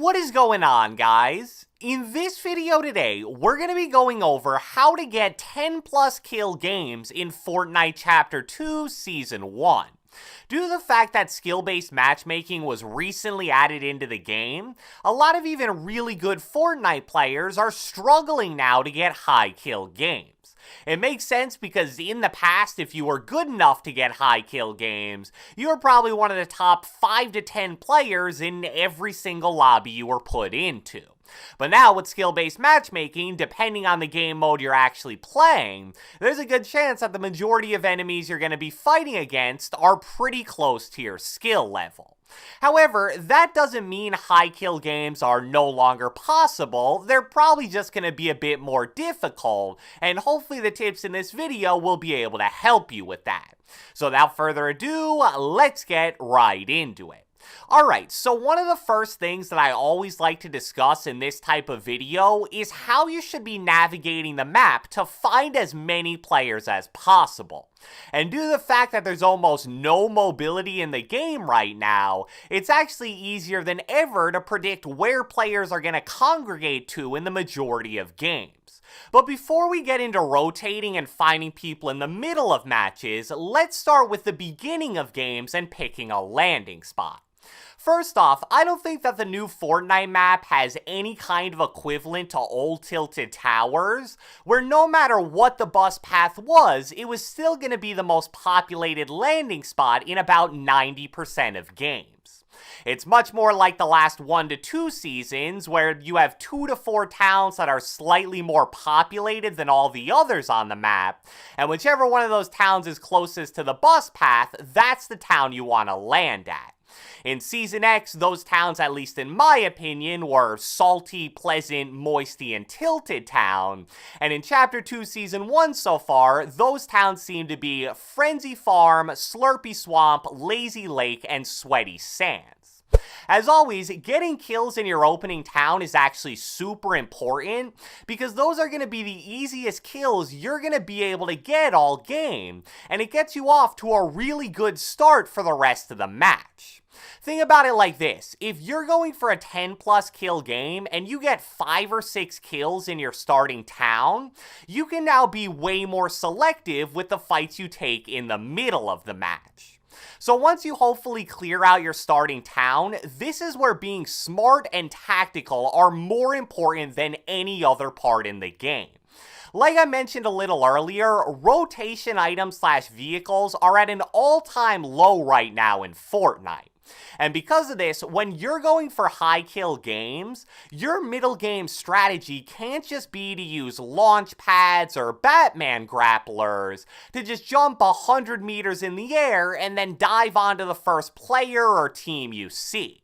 What is going on, guys? In this video today, we're going to be going over how to get 10 plus kill games in Fortnite Chapter 2 Season 1. Due to the fact that skill-based matchmaking was recently added into the game, a lot of even really good Fortnite players are struggling now to get high kill games. It makes sense because in the past, if you were good enough to get high kill games, you were probably one of the top 5 to 10 players in every single lobby you were put into. But now with skill-based matchmaking, depending on the game mode you're actually playing, there's a good chance that the majority of enemies you're going to be fighting against are pretty close to your skill level. However, that doesn't mean high kill games are no longer possible. They're probably just going to be a bit more difficult, and hopefully the tips in this video will be able to help you with that. So without further ado, let's get right into it. Alright, so one of the first things that I always like to discuss in this type of video is how you should be navigating the map to find as many players as possible. And due to the fact that there's almost no mobility in the game right now, it's actually easier than ever to predict where players are going to congregate to in the majority of games. But before we get into rotating and finding people in the middle of matches, let's start with the beginning of games and picking a landing spot. First off, I don't think that the new Fortnite map has any kind of equivalent to old Tilted Towers, where no matter what the bus path was, it was still going to be the most populated landing spot in about 90% of games. It's much more like the last 1 to 2 seasons, where you have 2 to 4 towns that are slightly more populated than all the others on the map, and whichever one of those towns is closest to the bus path, that's the town you want to land at. In Season X, those towns, at least in my opinion, were Salty, Pleasant, Moisty, and Tilted Town. And in Chapter 2 Season 1 so far, those towns seem to be Frenzy Farm, Slurpy Swamp, Lazy Lake, and Sweaty Sands. As always, getting kills in your opening town is actually super important because those are going to be the easiest kills you're going to be able to get all game, and it gets you off to a really good start for the rest of the match. Think about it like this: if you're going for a 10 plus kill game and you get 5 or 6 kills in your starting town, you can now be way more selective with the fights you take in the middle of the match. So once you hopefully clear out your starting town, this is where being smart and tactical are more important than any other part in the game. Like I mentioned a little earlier, rotation items / vehicles are at an all-time low right now in Fortnite. And because of this, when you're going for high kill games, your middle game strategy can't just be to use launch pads or Batman grapplers to just jump 100 meters in the air and then dive onto the first player or team you see.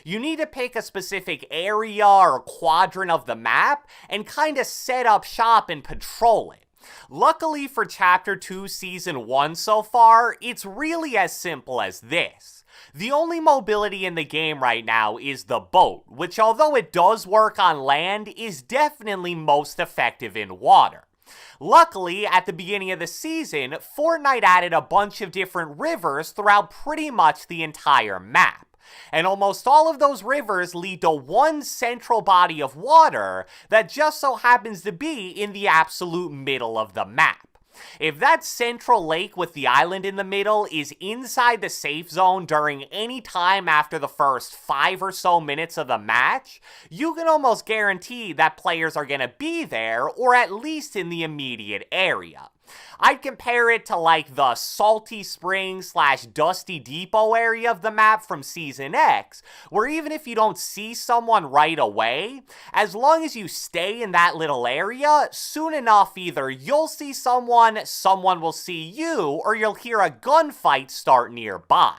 You need to pick a specific area or quadrant of the map and kind of set up shop and patrol it. Luckily for Chapter 2 Season 1 so far, it's really as simple as this. The only mobility in the game right now is the boat, which although it does work on land, is definitely most effective in water. Luckily, at the beginning of the season, Fortnite added a bunch of different rivers throughout pretty much the entire map. And almost all of those rivers lead to one central body of water that just so happens to be in the absolute middle of the map. If that central lake with the island in the middle is inside the safe zone during any time after the first 5 or so minutes of the match, you can almost guarantee that players are going to be there, or at least in the immediate area. I'd compare it to like the Salty Springs / Dusty Depot area of the map from Season X, where even if you don't see someone right away, as long as you stay in that little area, soon enough either you'll see someone will see you, or you'll hear a gunfight start nearby.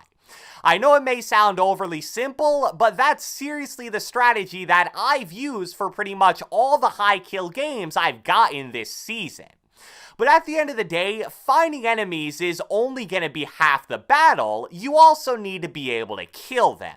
I know it may sound overly simple, but that's seriously the strategy that I've used for pretty much all the high kill games I've gotten this season. But at the end of the day, finding enemies is only going to be half the battle. You also need to be able to kill them.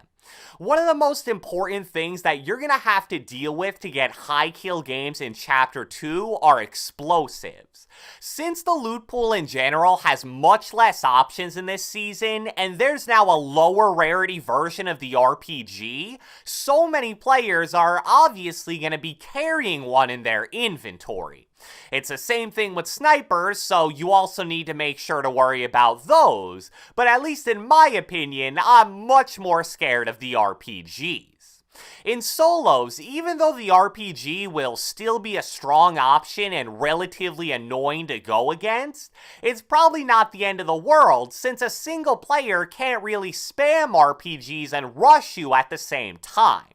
One of the most important things that you're going to have to deal with to get high kill games in Chapter 2 are explosives. Since the loot pool in general has much less options in this season, and there's now a lower rarity version of the RPG, so many players are obviously going to be carrying one in their inventory. It's the same thing with snipers, so you also need to make sure to worry about those, but at least in my opinion, I'm much more scared of the RPGs. In solos, even though the RPG will still be a strong option and relatively annoying to go against, it's probably not the end of the world since a single player can't really spam RPGs and rush you at the same time.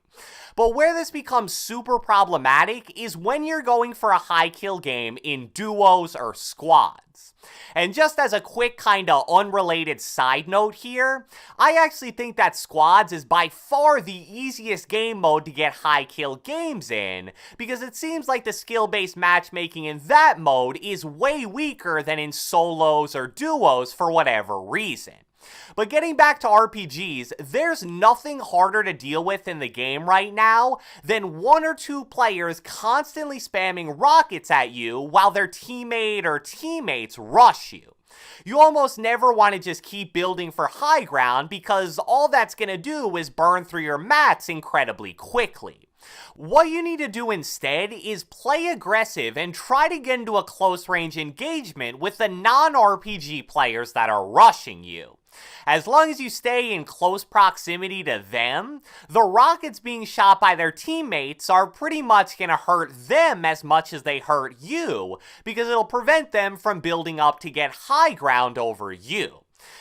But where this becomes super problematic is when you're going for a high kill game in duos or squads. And just as a quick kinda unrelated side note here, I actually think that squads is by far the easiest game mode to get high kill games in, because it seems like the skill-based matchmaking in that mode is way weaker than in solos or duos for whatever reason. But getting back to RPGs, there's nothing harder to deal with in the game right now than one or two players constantly spamming rockets at you while their teammate or teammates rush you. You almost never want to just keep building for high ground because all that's going to do is burn through your mats incredibly quickly. What you need to do instead is play aggressive and try to get into a close range engagement with the non-RPG players that are rushing you. As long as you stay in close proximity to them, the rockets being shot by their teammates are pretty much going to hurt them as much as they hurt you, because it'll prevent them from building up to get high ground over you.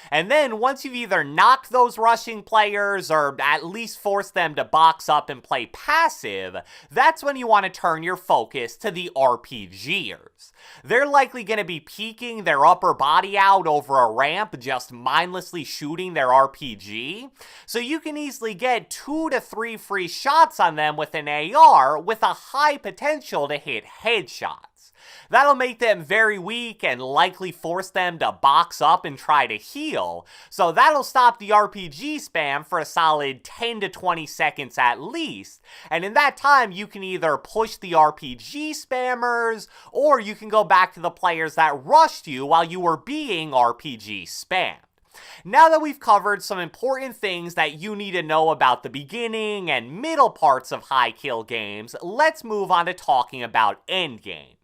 And then once you've either knocked those rushing players or at least forced them to box up and play passive, that's when you want to turn your focus to the RPGers. They're likely going to be peeking their upper body out over a ramp, just mindlessly shooting their RPG, so you can easily get 2 to 3 free shots on them with an AR with a high potential to hit headshots. That'll make them very weak and likely force them to box up and try to heal, so that'll stop the RPG spam for a solid 10 to 20 seconds at least, and in that time you can either push the RPG spammers, or you can go back to the players that rushed you while you were being RPG spammed. Now that we've covered some important things that you need to know about the beginning and middle parts of high kill games, let's move on to talking about endgame.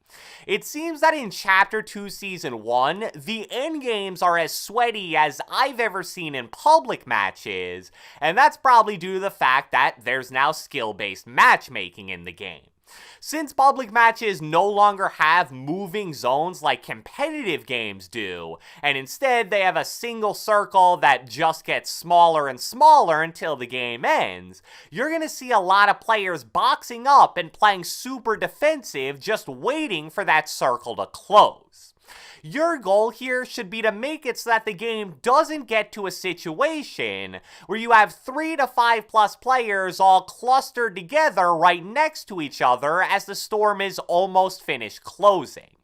It seems that in Chapter 2 Season 1, the endgames are as sweaty as I've ever seen in public matches, and that's probably due to the fact that there's now skill-based matchmaking in the game. Since public matches no longer have moving zones like competitive games do, and instead they have a single circle that just gets smaller and smaller until the game ends, you're going to see a lot of players boxing up and playing super defensive, just waiting for that circle to close. Your goal here should be to make it so that the game doesn't get to a situation where you have 3 to 5 plus players all clustered together right next to each other as the storm is almost finished closing.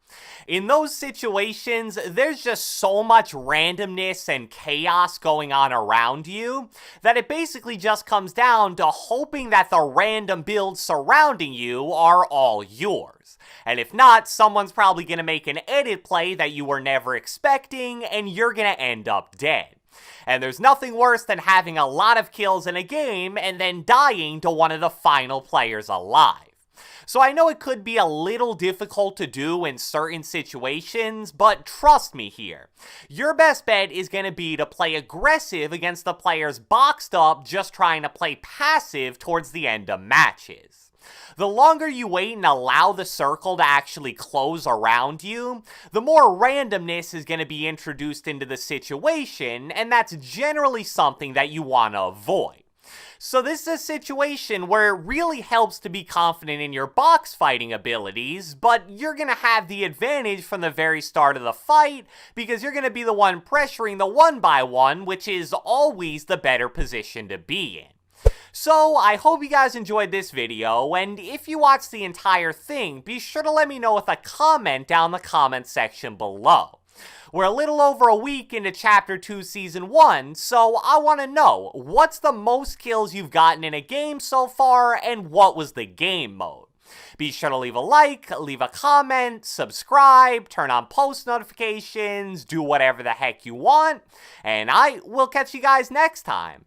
In those situations, there's just so much randomness and chaos going on around you that it basically just comes down to hoping that the random builds surrounding you are all yours. And if not, someone's probably going to make an edit play that you were never expecting, and you're going to end up dead. And there's nothing worse than having a lot of kills in a game and then dying to one of the final players alive. So I know it could be a little difficult to do in certain situations, but trust me here. Your best bet is going to be to play aggressive against the players boxed up just trying to play passive towards the end of matches. The longer you wait and allow the circle to actually close around you, the more randomness is going to be introduced into the situation, and that's generally something that you want to avoid. So this is a situation where it really helps to be confident in your box fighting abilities, but you're going to have the advantage from the very start of the fight because you're going to be the one pressuring the 1-by-1, which is always the better position to be in. So I hope you guys enjoyed this video, and if you watched the entire thing, be sure to let me know with a comment down in the comment section below. We're a little over a week into Chapter 2 Season 1, so I want to know, what's the most kills you've gotten in a game so far, and what was the game mode? Be sure to leave a like, leave a comment, subscribe, turn on post notifications, do whatever the heck you want, and I will catch you guys next time.